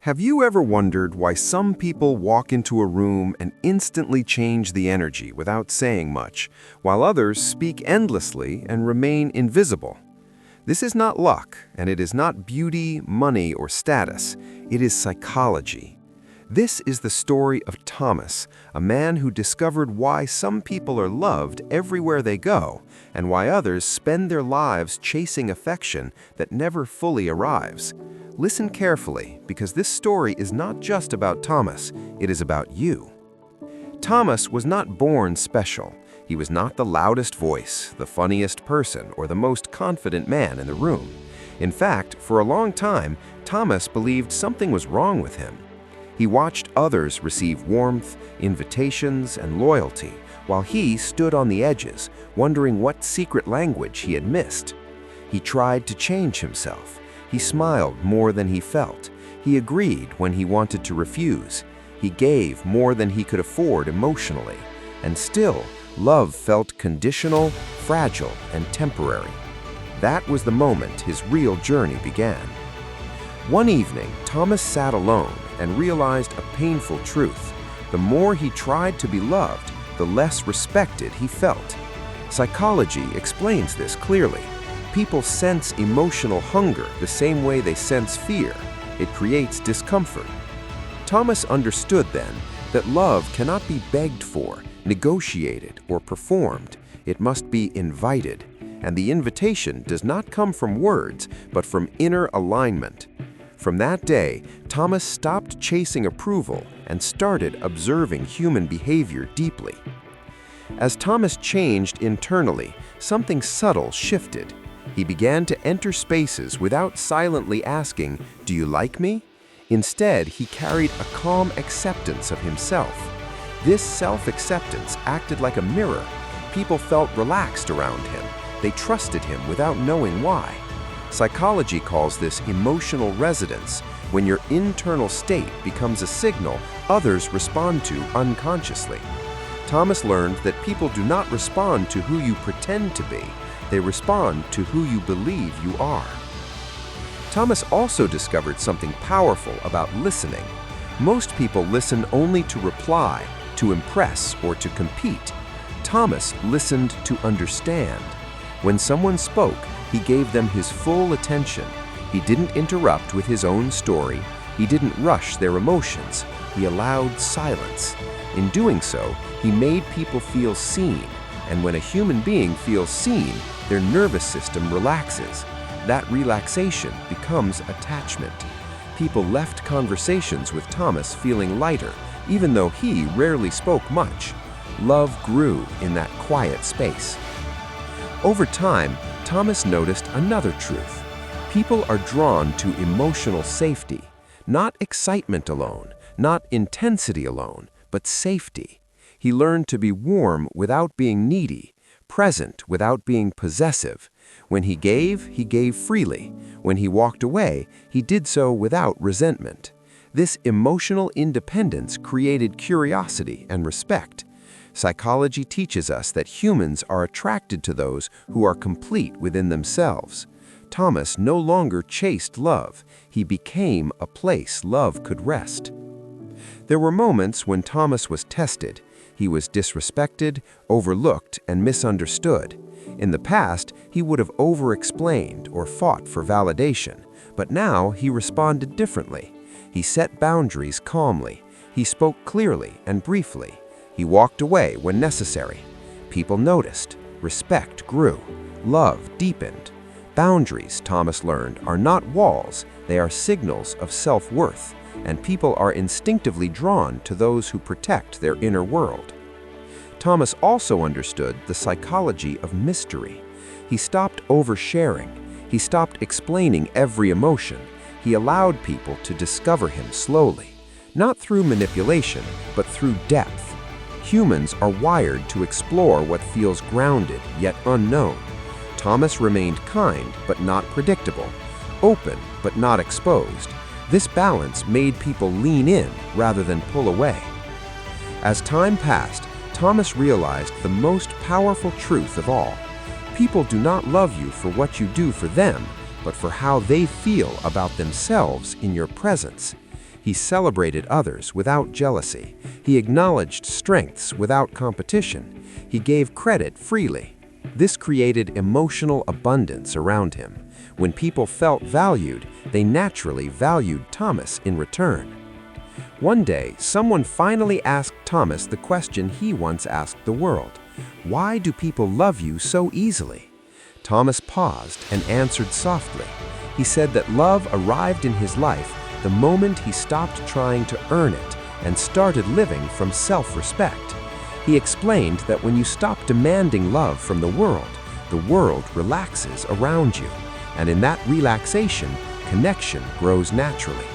Have you ever wondered why some people walk into a room and instantly change the energy without saying much, while others speak endlessly and remain invisible? This is not luck, and it is not beauty, money, or status. It is psychology. This is the story of Thomas, a man who discovered why some people are loved everywhere they go, and why others spend their lives chasing affection that never fully arrives. Listen carefully, because this story is not just about Thomas, it is about you. Thomas was not born special. He was not the loudest voice, the funniest person, or the most confident man in the room. In fact, for a long time, Thomas believed something was wrong with him. He watched others receive warmth, invitations, and loyalty, while he stood on the edges, wondering what secret language he had missed. He tried to change himself. He smiled more than he felt. He agreed when he wanted to refuse. He gave more than he could afford emotionally. And still, love felt conditional, fragile, and temporary. That was the moment his real journey began. One evening, Thomas sat alone and realized a painful truth. The more he tried to be loved, the less respected he felt. Psychology explains this clearly. People sense emotional hunger the same way they sense fear. It creates discomfort. Thomas understood then that love cannot be begged for, negotiated, or performed. It must be invited. And the invitation does not come from words, but from inner alignment. From that day, Thomas stopped chasing approval and started observing human behavior deeply. As Thomas changed internally, something subtle shifted. He began to enter spaces without silently asking, "Do you like me?" Instead, he carried a calm acceptance of himself. This self-acceptance acted like a mirror. People felt relaxed around him. They trusted him without knowing why. Psychology calls this emotional resonance, when your internal state becomes a signal others respond to unconsciously. Thomas learned that people do not respond to who you pretend to be. They respond to who you believe you are. Thomas also discovered something powerful about listening. Most people listen only to reply, to impress, or to compete. Thomas listened to understand. When someone spoke, he gave them his full attention. He didn't interrupt with his own story. He didn't rush their emotions. He allowed silence. In doing so, he made people feel seen. And when a human being feels seen, their nervous system relaxes. That relaxation becomes attachment. People left conversations with Thomas feeling lighter, even though he rarely spoke much. Love grew in that quiet space. Over time, Thomas noticed another truth. People are drawn to emotional safety, not excitement alone, not intensity alone, but safety. He learned to be warm without being needy, present without being possessive. When he gave freely. When he walked away, he did so without resentment. This emotional independence created curiosity and respect. Psychology teaches us that humans are attracted to those who are complete within themselves. Thomas no longer chased love. He became a place love could rest. There were moments when Thomas was tested. He was disrespected, overlooked, and misunderstood. In the past, he would have over-explained or fought for validation, but now he responded differently. He set boundaries calmly. He spoke clearly and briefly. He walked away when necessary. People noticed. Respect grew. Love deepened. Boundaries, Thomas learned, are not walls. They are signals of self-worth, and people are instinctively drawn to those who protect their inner world. Thomas also understood the psychology of mystery. He stopped oversharing. He stopped explaining every emotion. He allowed people to discover him slowly, not through manipulation, but through depth. Humans are wired to explore what feels grounded yet unknown. Thomas remained kind but not predictable, open but not exposed. This balance made people lean in rather than pull away. As time passed, Thomas realized the most powerful truth of all. People do not love you for what you do for them, but for how they feel about themselves in your presence. He celebrated others without jealousy. He acknowledged strengths without competition. He gave credit freely. This created emotional abundance around him. When people felt valued, they naturally valued Thomas in return. One day, someone finally asked Thomas the question he once asked the world: "Why do people love you so easily?" Thomas paused and answered softly. He said that love arrived in his life the moment he stopped trying to earn it and started living from self-respect. He explained that when you stop demanding love from the world relaxes around you, and in that relaxation, connection grows naturally.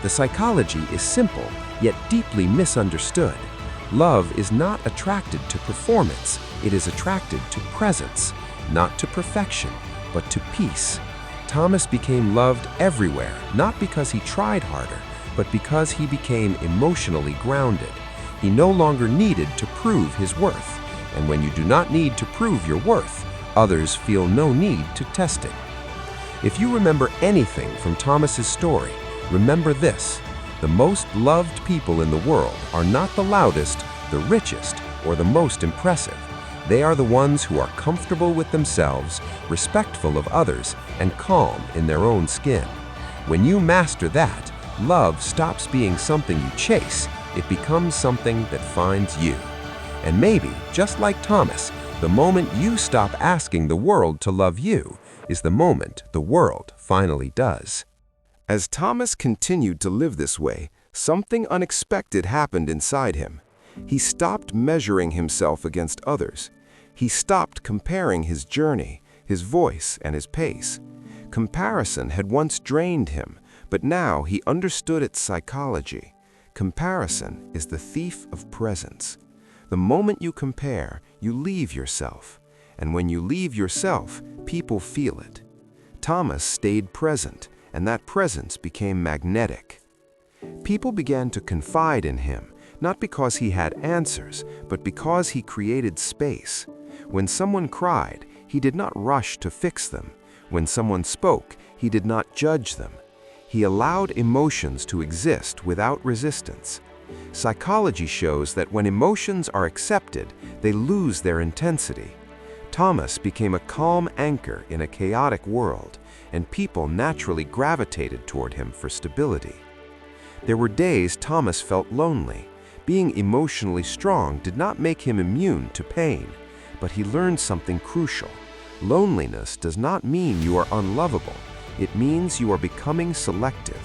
The psychology is simple, yet deeply misunderstood. Love is not attracted to performance, it is attracted to presence, not to perfection, but to peace. Thomas became loved everywhere, not because he tried harder, but because he became emotionally grounded. He no longer needed to prove his worth, and when you do not need to prove your worth, others feel no need to test it. If you remember anything from Thomas's story, remember this: the most loved people in the world are not the loudest, the richest, or the most impressive. They are the ones who are comfortable with themselves, respectful of others, and calm in their own skin. When you master that, love stops being something you chase, it becomes something that finds you. And maybe, just like Thomas, the moment you stop asking the world to love you is the moment the world finally does. As Thomas continued to live this way, something unexpected happened inside him. He stopped measuring himself against others. He stopped comparing his journey, his voice, and his pace. Comparison had once drained him, but now he understood its psychology. Comparison is the thief of presence. The moment you compare, you leave yourself. And when you leave yourself, people feel it. Thomas stayed present, and that presence became magnetic. People began to confide in him, not because he had answers, but because he created space. When someone cried, he did not rush to fix them. When someone spoke, he did not judge them. He allowed emotions to exist without resistance. Psychology shows that when emotions are accepted, they lose their intensity. Thomas became a calm anchor in a chaotic world, and people naturally gravitated toward him for stability. There were days Thomas felt lonely. Being emotionally strong did not make him immune to pain, but he learned something crucial. Loneliness does not mean you are unlovable. It means you are becoming selective.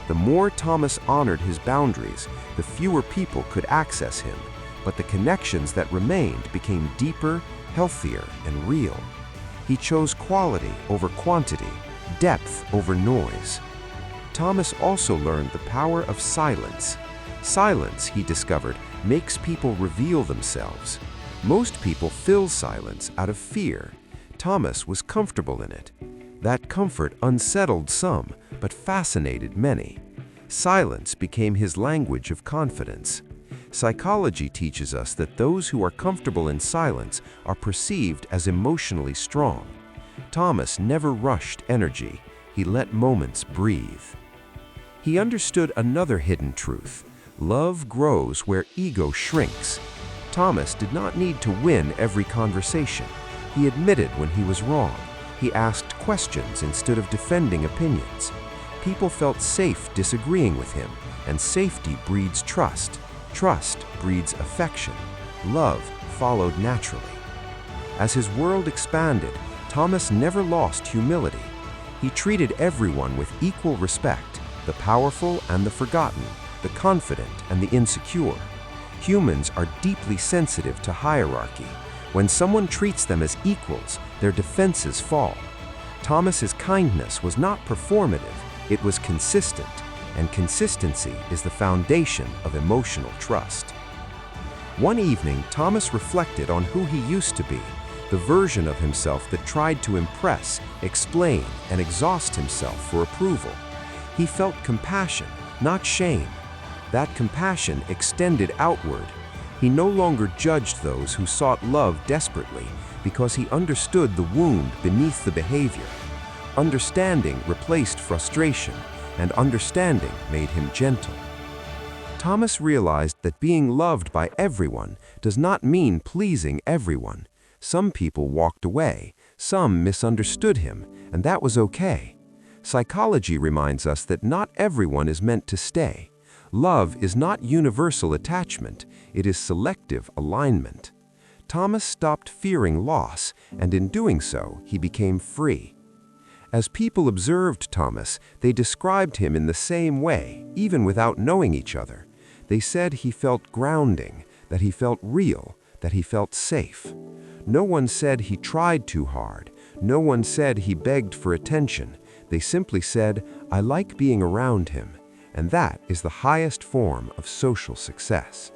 The more Thomas honored his boundaries, the fewer people could access him, but the connections that remained became deeper, healthier, and real. He chose quality over quantity, depth over noise. Thomas also learned the power of silence. Silence, he discovered, makes people reveal themselves. Most people fill silence out of fear. Thomas was comfortable in it. That comfort unsettled some, but fascinated many. Silence became his language of confidence. Psychology teaches us that those who are comfortable in silence are perceived as emotionally strong. Thomas never rushed energy. He let moments breathe. He understood another hidden truth. Love grows where ego shrinks. Thomas did not need to win every conversation. He admitted when he was wrong. He asked questions instead of defending opinions. People felt safe disagreeing with him, and safety breeds trust. Trust breeds affection. Love followed naturally. As his world expanded, Thomas never lost humility. He treated everyone with equal respect, the powerful and the forgotten, the confident and the insecure. Humans are deeply sensitive to hierarchy. When someone treats them as equals, their defenses fall. Thomas's kindness was not performative, it was consistent, and consistency is the foundation of emotional trust. One evening, Thomas reflected on who he used to be, the version of himself that tried to impress, explain, and exhaust himself for approval. He felt compassion, not shame. That compassion extended outward. He no longer judged those who sought love desperately because he understood the wound beneath the behavior. Understanding replaced frustration, and understanding made him gentle. Thomas realized that being loved by everyone does not mean pleasing everyone. Some people walked away, some misunderstood him, and that was okay. Psychology reminds us that not everyone is meant to stay. Love is not universal attachment, it is selective alignment. Thomas stopped fearing loss, and in doing so, he became free. As people observed Thomas, they described him in the same way, even without knowing each other. They said he felt grounding, that he felt real, that he felt safe. No one said he tried too hard. No one said he begged for attention. They simply said, "I like being around him." And that is the highest form of social success.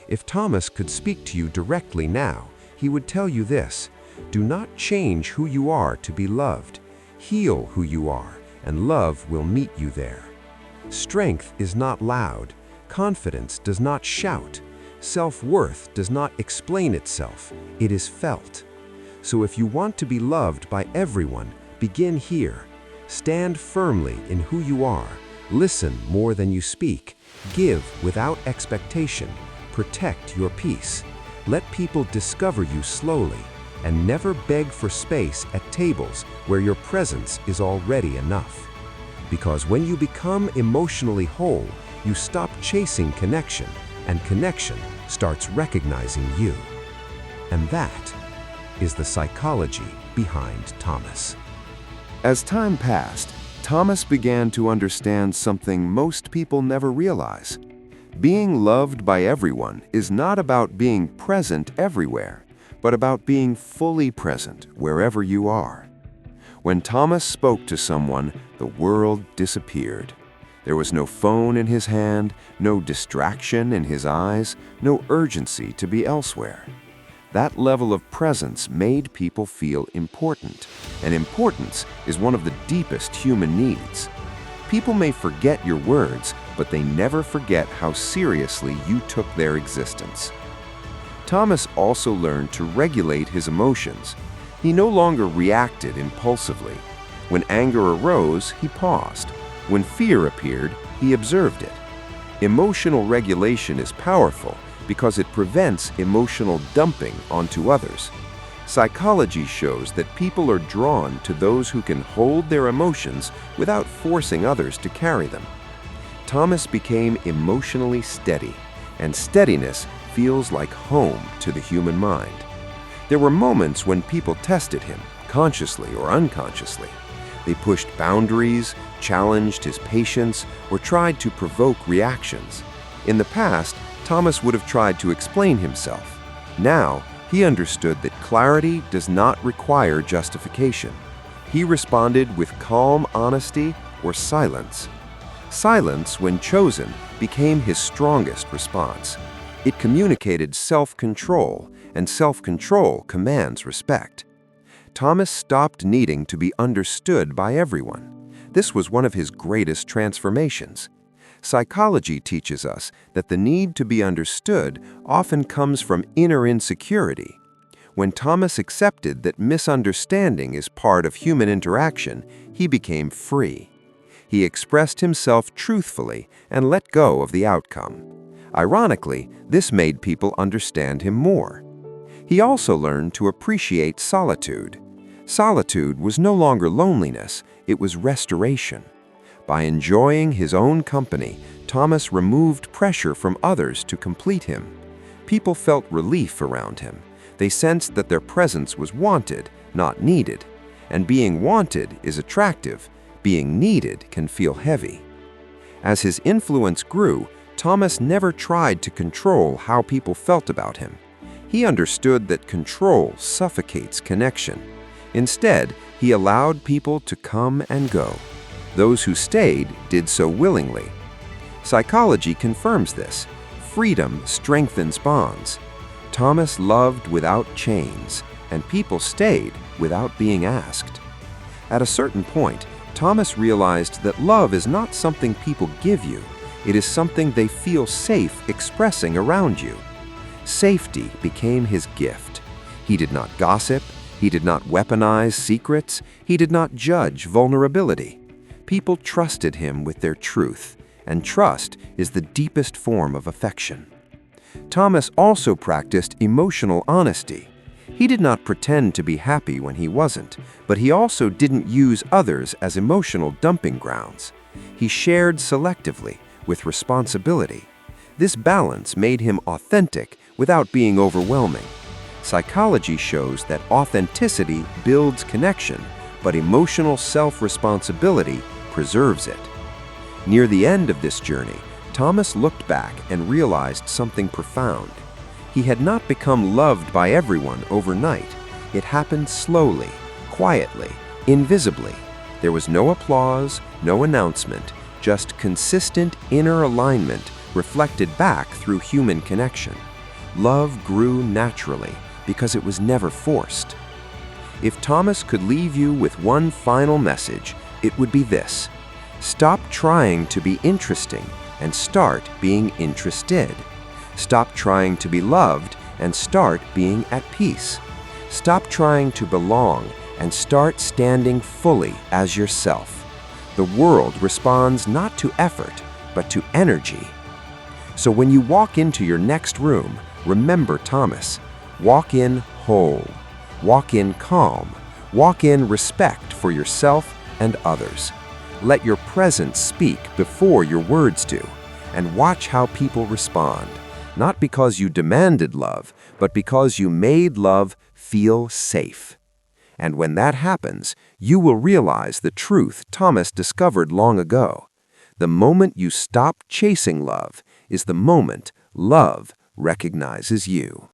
If Thomas could speak to you directly now, he would tell you this: do not change who you are to be loved. Heal who you are, and love will meet you there. Strength is not loud. Confidence does not shout. Self-worth does not explain itself. It is felt. So if you want to be loved by everyone, begin here. Stand firmly in who you are. Listen more than you speak. Give without expectation. Protect your peace. Let people discover you slowly, and never beg for space at tables where your presence is already enough. Because when you become emotionally whole, you stop chasing connection, and connection starts recognizing you. And that is the psychology behind Thomas. As time passed, Thomas began to understand something most people never realize. Being loved by everyone is not about being present everywhere, but about being fully present wherever you are. When Thomas spoke to someone, the world disappeared. There was no phone in his hand, no distraction in his eyes, no urgency to be elsewhere. That level of presence made people feel important, and importance is one of the deepest human needs. People may forget your words, but they never forget how seriously you took their existence. Thomas also learned to regulate his emotions. He no longer reacted impulsively. When anger arose, he paused. When fear appeared, he observed it. Emotional regulation is powerful because it prevents emotional dumping onto others. Psychology shows that people are drawn to those who can hold their emotions without forcing others to carry them. Thomas became emotionally steady, and steadiness feels like home to the human mind. There were moments when people tested him, consciously or unconsciously. They pushed boundaries, challenged his patience, or tried to provoke reactions. In the past, Thomas would have tried to explain himself. Now, he understood that clarity does not require justification. He responded with calm honesty or silence. Silence, when chosen, became his strongest response. It communicated self-control, and self-control commands respect. Thomas stopped needing to be understood by everyone. This was one of his greatest transformations. Psychology teaches us that the need to be understood often comes from inner insecurity. When Thomas accepted that misunderstanding is part of human interaction, he became free. He expressed himself truthfully and let go of the outcome. Ironically, this made people understand him more. He also learned to appreciate solitude. Solitude was no longer loneliness, it was restoration. By enjoying his own company, Thomas removed pressure from others to complete him. People felt relief around him. They sensed that their presence was wanted, not needed. And being wanted is attractive. Being needed can feel heavy. As his influence grew, Thomas never tried to control how people felt about him. He understood that control suffocates connection. Instead, he allowed people to come and go. Those who stayed did so willingly. Psychology confirms this. Freedom strengthens bonds. Thomas loved without chains, and people stayed without being asked. At a certain point, Thomas realized that love is not something people give you. It is something they feel safe expressing around you. Safety became his gift. He did not gossip. He did not weaponize secrets. He did not judge vulnerability. People trusted him with their truth, and trust is the deepest form of affection. Thomas also practiced emotional honesty. He did not pretend to be happy when he wasn't, but he also didn't use others as emotional dumping grounds. He shared selectively, with responsibility. This balance made him authentic without being overwhelming. Psychology shows that authenticity builds connection, but emotional self-responsibility preserves it. Near the end of this journey, Thomas looked back and realized something profound. He had not become loved by everyone overnight. It happened slowly, quietly, invisibly. There was no applause, no announcement, just consistent inner alignment reflected back through human connection. Love grew naturally because it was never forced. If Thomas could leave you with one final message, it would be this: stop trying to be interesting and start being interested. Stop trying to be loved and start being at peace. Stop trying to belong and start standing fully as yourself. The world responds not to effort, but to energy. So when you walk into your next room, remember Thomas. Walk in whole. Walk in calm. Walk in respect for yourself and others. Let your presence speak before your words do, and watch how people respond. Not because you demanded love, but because you made love feel safe. And when that happens, you will realize the truth Thomas discovered long ago. The moment you stop chasing love is the moment love recognizes you.